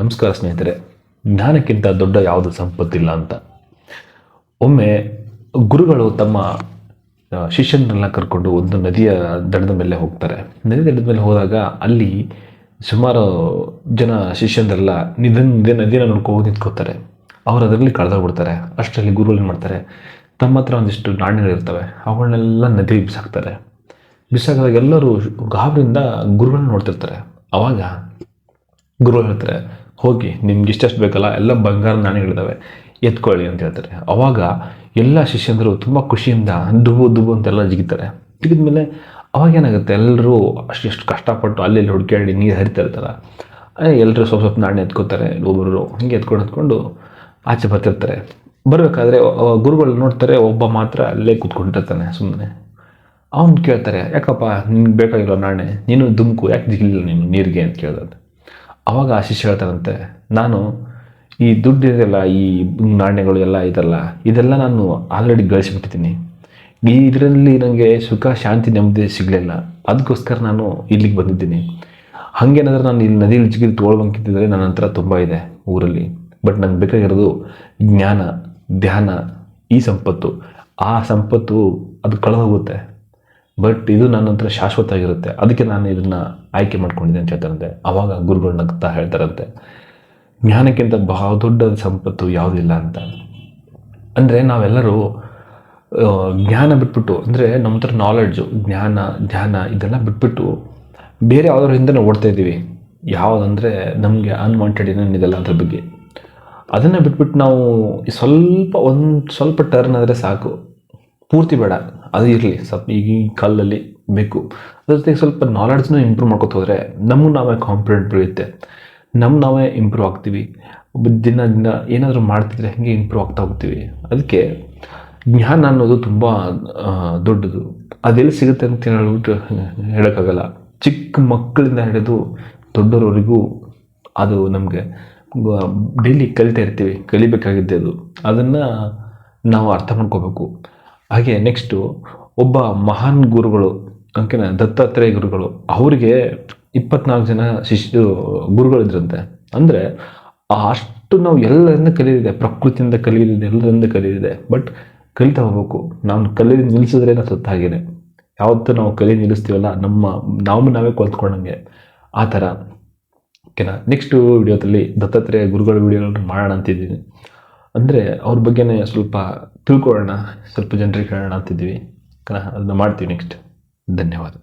ನಮಸ್ಕಾರ ಸ್ನೇಹಿತರೆ. ಜ್ಞಾನಕ್ಕಿಂತ ದೊಡ್ಡ ಯಾವುದು ಸಂಪತ್ತಿಲ್ಲ ಅಂತ. ಒಮ್ಮೆ ಗುರುಗಳು ತಮ್ಮ ಶಿಷ್ಯನನ್ನೆಲ್ಲ ಕರ್ಕೊಂಡು ಒಂದು ನದಿಯ ದಡದ ಮೇಲೆ ಹೋಗ್ತಾರೆ. ನದಿ ದಡದ ಮೇಲೆ ಹೋದಾಗ ಅಲ್ಲಿ ಸುಮಾರು ಜನ ಶಿಷ್ಯಂದರೆಲ್ಲ ನದಿನ ನೋಡ್ಕೊಂಡು ನಿಂತ್ಕೋತಾರೆ. ಅವರು ಅದರಲ್ಲಿ ಕಳೆದೋಗ್ಬಿಡ್ತಾರೆ. ಅಷ್ಟರಲ್ಲಿ ಗುರುಗಳು ಏನು ಮಾಡ್ತಾರೆ, ತಮ್ಮ ಹತ್ರ ಒಂದಿಷ್ಟು ನಾಣ್ಯಗಳಿರ್ತವೆ, ಅವುಗಳನ್ನೆಲ್ಲ ನದಿಗೆ ಬಿಸಾಕ್ತಾರೆ. ಬಿಸಾಕಿದಾಗ ಎಲ್ಲರೂ ಗಾಬರಿಯಿಂದ ಗುರುಗಳನ್ನ ನೋಡ್ತಿರ್ತಾರೆ. ಅವಾಗ ಗುರುಗಳು ಹೇಳ್ತಾರೆ, ಹೋಗಿ ನಿಮ್ಗೆ ಇಷ್ಟಷ್ಟು ಬೇಕಲ್ಲ, ಎಲ್ಲ ಬಂಗಾರ ನಾಣ್ಯಗಳಿದ್ದಾವೆ, ಎತ್ಕೊಳ್ಳಿ ಅಂತ ಹೇಳ್ತಾರೆ. ಅವಾಗ ಎಲ್ಲ ಶಿಷ್ಯಂದರು ತುಂಬ ಖುಷಿಯಿಂದ ದುಬು ಅಂತೆಲ್ಲ ಜಿಗಿತಾರೆ. ಜಿಗಿದ್ಮೇಲೆ ಅವಾಗ ಏನಾಗುತ್ತೆ, ಎಲ್ಲರೂ ಅಷ್ಟು ಕಷ್ಟಪಟ್ಟು ಅಲ್ಲಿ ಹುಡುಕಾಡಿ ನೀರು ಹರಿತಾ ಇರ್ತಾರೆ. ಎಲ್ಲರೂ ಸ್ವಲ್ಪ ನಾಣ್ಯ ಎತ್ಕೋತಾರೆ. ಒಬ್ಬರು ಹಿಂಗೆ ಎತ್ಕೊಂಡು ಆಚೆ ಬರ್ತಿರ್ತಾರೆ. ಬರಬೇಕಾದ್ರೆ ಗುರುಗಳು ನೋಡ್ತಾರೆ, ಒಬ್ಬ ಮಾತ್ರ ಅಲ್ಲೇ ಕೂತ್ಕೊಂಡಿರ್ತಾನೆ ಸುಮ್ಮನೆ. ಅವನು ಕೇಳ್ತಾರೆ, ಯಾಕಪ್ಪ ನಿನ್ಗೆ ಬೇಕಾಗಿರೋ ನಾಣ್ಯ, ನೀನು ದುಮ್ಕು ಯಾಕೆ ಜಿಗಿಲಿಲ್ಲ ನೀನು ನೀರಿಗೆ ಅಂತ ಕೇಳಿದ್ರೆ. ಅವಾಗ ಆ ಶಿಷ್ಯ ಹೇಳ್ತಾರಂತೆ, ನಾನು ಈ ದುಡ್ಡು ಇದೆಲ್ಲ, ಈ ನಾಣ್ಯಗಳು ಎಲ್ಲ ಇದೆಲ್ಲ ನಾನು ಆಲ್ರೆಡಿ ಗಳಿಸಿಬಿಟ್ಟಿದ್ದೀನಿ. ಇದರಲ್ಲಿ ನನಗೆ ಸುಖ ಶಾಂತಿ ನೆಮ್ಮದಿ ಸಿಗಲಿಲ್ಲ. ಅದಕ್ಕೋಸ್ಕರ ನಾನು ಇಲ್ಲಿಗೆ ಬಂದಿದ್ದೀನಿ. ಹಾಗೇನಾದ್ರೆ ನಾನು ಇಲ್ಲಿ ನದಿಯಲ್ಲಿ ಜಿಗಿದು ತೊಗೊಳ್ಬೇಕಿದ್ದರೆ ನನ್ನ ಹತ್ರ ತುಂಬ ಇದೆ ಊರಲ್ಲಿ. ಬಟ್ ನನಗೆ ಬೇಕಾಗಿರೋದು ಜ್ಞಾನ, ಧ್ಯಾನ, ಈ ಸಂಪತ್ತು. ಆ ಸಂಪತ್ತು ಅದು ಕಳೆದೋಗುತ್ತೆ, ಬಟ್ ಇದು ನನ್ನ ಹತ್ರ ಶಾಶ್ವತ ಆಗಿರುತ್ತೆ. ಅದಕ್ಕೆ ನಾನು ಇದನ್ನು ಆಯ್ಕೆ ಮಾಡ್ಕೊಂಡಿದ್ದೆ ಅಂತ ಹೇಳ್ತಾರಂತೆ. ಆವಾಗ ಗುರುಗಳು ನಗ್ತಾ ಹೇಳ್ತಾರಂತೆ, ಜ್ಞಾನಕ್ಕಿಂತ ಬಹಳ ದೊಡ್ಡ ಸಂಪತ್ತು ಯಾವುದಿಲ್ಲ ಅಂತ. ಅಂದರೆ ನಾವೆಲ್ಲರೂ ಜ್ಞಾನ ಬಿಟ್ಬಿಟ್ಟು, ಅಂದರೆ ನಮ್ಮ ಹತ್ರ ನಾಲೆಡ್ಜು, ಜ್ಞಾನ, ಧ್ಯಾನ ಇದೆಲ್ಲ ಬಿಟ್ಬಿಟ್ಟು ಬೇರೆ ಯಾವುದ್ರ ಹಿಂದೆ ನಾವು ಓಡ್ತಾ ಇದ್ದೀವಿ. ಯಾವುದಂದರೆ ನಮಗೆ ಅನ್ವಾಂಟೆಡ್ ಏನೇನಿದೆಲ್ಲ ಅದ್ರ ಬಗ್ಗೆ, ಅದನ್ನು ಬಿಟ್ಬಿಟ್ಟು ನಾವು ಸ್ವಲ್ಪ ಟರ್ನ್ ಆದರೆ ಸಾಕು. ಪೂರ್ತಿ ಬೇಡ, ಅದು ಇರಲಿ, ಸ್ವಲ್ಪ ಈಗಿನ ಕಾಲದಲ್ಲಿ ಬೇಕು. ಅದ್ರ ಜೊತೆಗೆ ಸ್ವಲ್ಪ ನಾಲೆಡ್ಜ್ನ ಇಂಪ್ರೂವ್ ಮಾಡ್ಕೊತ ಹೋದರೆ ನಮಗೆ ನಾವೇ ಕಾನ್ಫಿಡೆಂಟ್ ಬೆಳೆಯುತ್ತೆ, ನಾವೇ ಇಂಪ್ರೂವ್ ಆಗ್ತೀವಿ. ದಿನ ಏನಾದರೂ ಮಾಡ್ತಿದ್ರೆ ಹಾಗೆ ಇಂಪ್ರೂವ್ ಆಗ್ತಾ ಹೋಗ್ತೀವಿ. ಅದಕ್ಕೆ ಜ್ಞಾನ ಅನ್ನೋದು ತುಂಬ ದೊಡ್ಡದು. ಅದೆಲ್ಲಿ ಸಿಗುತ್ತೆ ಅಂತ ಹೇಳ್ಬಿಟ್ಟು ಹೇಳೋಕ್ಕಾಗಲ್ಲ. ಚಿಕ್ಕ ಮಕ್ಕಳಿಂದ ಹಿಡಿದು ದೊಡ್ಡವರವರೆಗೂ ಅದು ನಮಗೆ ಡೈಲಿ ಕಲಿತಾ ಇರ್ತೀವಿ. ಕಲಿಬೇಕಾಗಿದ್ದೆ ಅದು, ಅದನ್ನು ನಾವು ಅರ್ಥ ಮಾಡ್ಕೋಬೇಕು. ಹಾಗೆ ನೆಕ್ಸ್ಟು ಒಬ್ಬ ಮಹಾನ್ ಗುರುಗಳು, ಓಕೆನಾ, ದತ್ತಾತ್ರೇಯ ಗುರುಗಳು, ಅವರಿಗೆ 24 ಜನ ಗುರುಗಳಿದ್ರಂತೆ. ಅಂದರೆ ಅಷ್ಟು ನಾವು ಎಲ್ಲರಿಂದ ಕಲಿಯಿದೆ, ಪ್ರಕೃತಿಯಿಂದ ಕಲಿಯಿದೆ, ಎಲ್ಲರಿಂದ ಕಲಿಯಿದೆ. ಬಟ್ ಕಲಿತಾ ಹೋಗ್ಬೇಕು. ನಾವು ಕಲಿಯೋದು ನಿಲ್ಲಿಸಿದ್ರೆ ಸುತ್ತ ಹಾಗೇನೆ. ಯಾವತ್ತೂ ನಾವು ಕಲಿಯೋದು ನಿಲ್ಲಿಸ್ತೀವಲ್ಲ, ನಾವೇ ಕಲ್ತ್ಕೊಂಡಂಗೆ ಆ ಥರ. ಓಕೆನಾ. ನೆಕ್ಸ್ಟು ವಿಡಿಯೋದಲ್ಲಿ ದತ್ತಾತ್ರೇಯ ಗುರುಗಳ ವಿಡಿಯೋಗಳನ್ನ ಮಾಡೋಣ ಅಂತಿದ್ದೀನಿ. ಅಂದರೆ ಅವ್ರ ಬಗ್ಗೆನೇ ಸ್ವಲ್ಪ ತಿಳ್ಕೊಳ್ಳೋಣ, ಸ್ವಲ್ಪ ಜನರಿಗೆ ಹೇಳೋಣ ಅಂತಿದ್ದೀವಿ. ಅದನ್ನು ಮಾಡ್ತೀವಿ ನೆಕ್ಸ್ಟ್. ಧನ್ಯವಾದ.